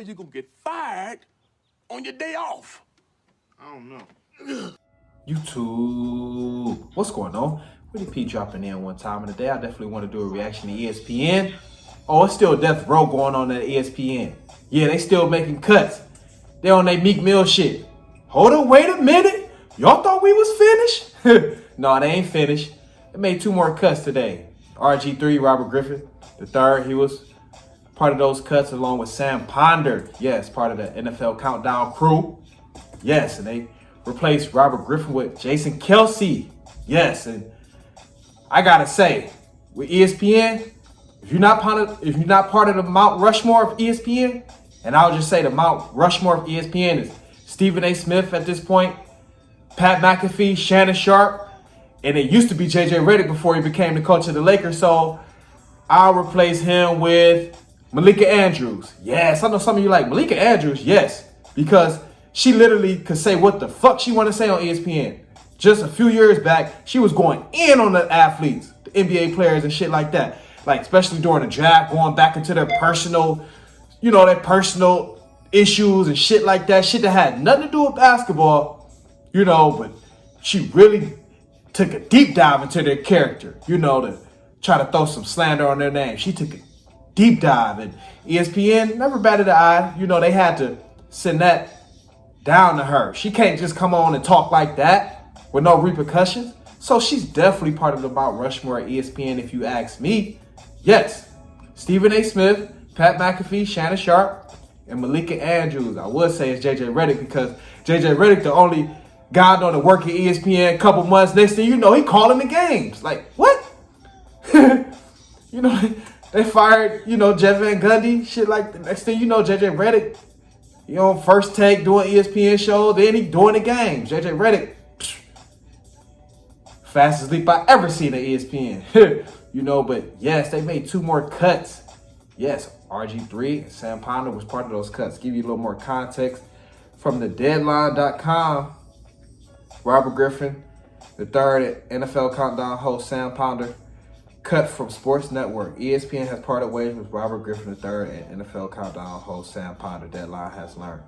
you're gonna get fired on your day off? I don't know. YouTube, what's going on? Witty P dropping in one time in the day. I definitely want to do a reaction to ESPN. Oh, it's still death row going on at ESPN. Yeah, they still making cuts. They on their Meek Mill shit. Hold on, wait a minute. Y'all thought we was finished? No, they ain't finished. They made 2 more cuts today. RG3, Robert Griffin, the third, he was part of those cuts along with Sam Ponder. Yes, part of the NFL Countdown crew. Yes, and they replaced Robert Griffin with Jason Kelce. Yes, and I gotta say, with ESPN, if you're not part of the Mount Rushmore of ESPN, and I'll just say the Mount Rushmore of ESPN is Stephen A. Smith at this point, Pat McAfee, Shannon Sharp, and it used to be JJ Redick before he became the coach of the Lakers. So I'll replace him with Malika Andrews. Yes, I know some of you like Malika Andrews. Yes, because she literally could say what the fuck she want to say on ESPN. Just a few years back, she was going in on the athletes, the NBA players and shit like that. Like, especially during the draft, going back into their personal, their personal issues and shit like that. Shit that had nothing to do with basketball, but she really took a deep dive into their character, to try to throw some slander on their name. She took a deep dive, and ESPN never batted an eye. They had to send that down to her. She can't just come on and talk like that with no repercussions. So she's definitely part of the Mount Rushmore at ESPN, if you ask me. Yes, Stephen A. Smith, Pat McAfee, Shannon Sharp, and Malika Andrews. I would say it's JJ Redick, because JJ Redick, the only guy on the work at ESPN a couple months. Next thing you know, he calling the games. Like, what? They fired, Jeff Van Gundy, shit like that. Next thing you know, JJ Redick, he on First Take doing ESPN shows, then he doing the games. JJ Redick, fastest leap I ever seen at ESPN. But yes, they made 2 more cuts. Yes, RG3 and Sam Ponder was part of those cuts. Give you a little more context from the deadline.com. Robert Griffin, the third NFL Countdown host Sam Ponder, cut from Sports Network. ESPN has parted ways with Robert Griffin III and NFL Countdown host Sam Ponder, Deadline has learned.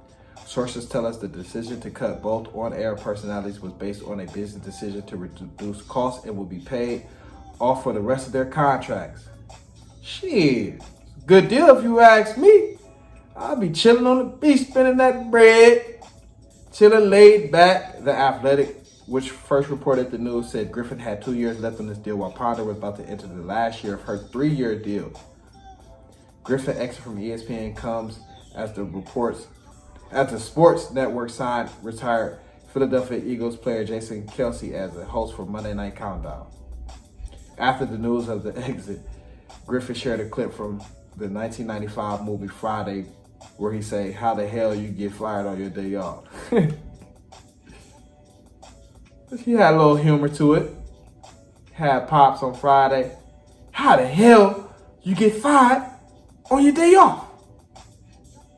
Sources tell us the decision to cut both on-air personalities was based on a business decision to reduce costs and will be paid off for the rest of their contracts. Shit, good deal if you ask me. I'll be chilling on the beach, spending that bread, chilling laid back. The Athletic, which first reported the news, said Griffin had 2 years left on this deal while Ponder was about to enter the last year of her 3-year deal. Griffin exit from ESPN comes as the Sports Network signed retired Philadelphia Eagles player Jason Kelce as a host for Monday Night Countdown. After the news of the exit, Griffin shared a clip from the 1995 movie Friday where he said, "How the hell you get fired on your day off?" He had a little humor to it. Had Pops on Friday. How the hell you get fired on your day off?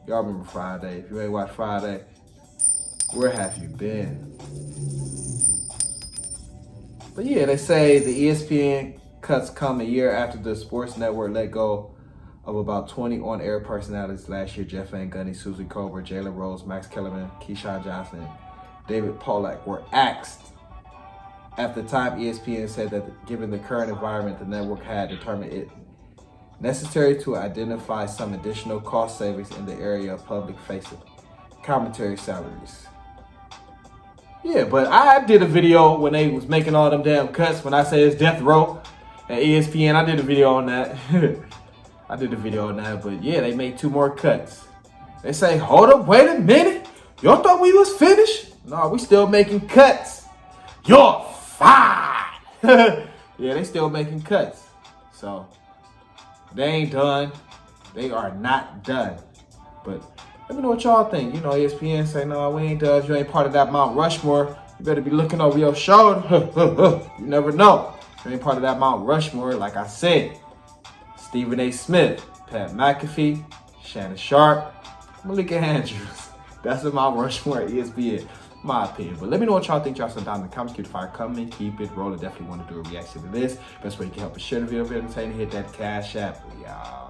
Y'all remember Friday. If you ain't watched Friday, where have you been? But yeah, they say the ESPN cuts come a year after the Sports Network let go of about 20 on-air personalities last year. Jeff Van Gundy, Susie Colbert, Jalen Rose, Max Kellerman, Keyshawn Johnson, and David Pollack were axed. At the time, ESPN said that given the current environment, the network had determined it necessary to identify some additional cost savings in the area of public-facing commentary salaries. Yeah, but I did a video when they was making all them damn cuts. When I say it's death row at ESPN, I did a video on that. But yeah, they made 2 more cuts. They say, hold up, wait a minute. Y'all thought we was finished? No, we still making cuts. You're fired. Yeah, they still making cuts. So they ain't done. They are not done. But let me know what y'all think. ESPN say, no, we ain't done. If you ain't part of that Mount Rushmore, you better be looking over your shoulder. You never know. If you ain't part of that Mount Rushmore, like I said, Stephen A. Smith, Pat McAfee, Shannon Sharp, Malika Andrews. That's the Mount Rushmore at ESPN, my opinion. But let me know what y'all think. Y'all send down in the comments. Keep the fire coming. Keep it rolling. Definitely want to do a reaction to this. Best way you can help is share the video if you're entertaining. Hit that Cash App. Y'all.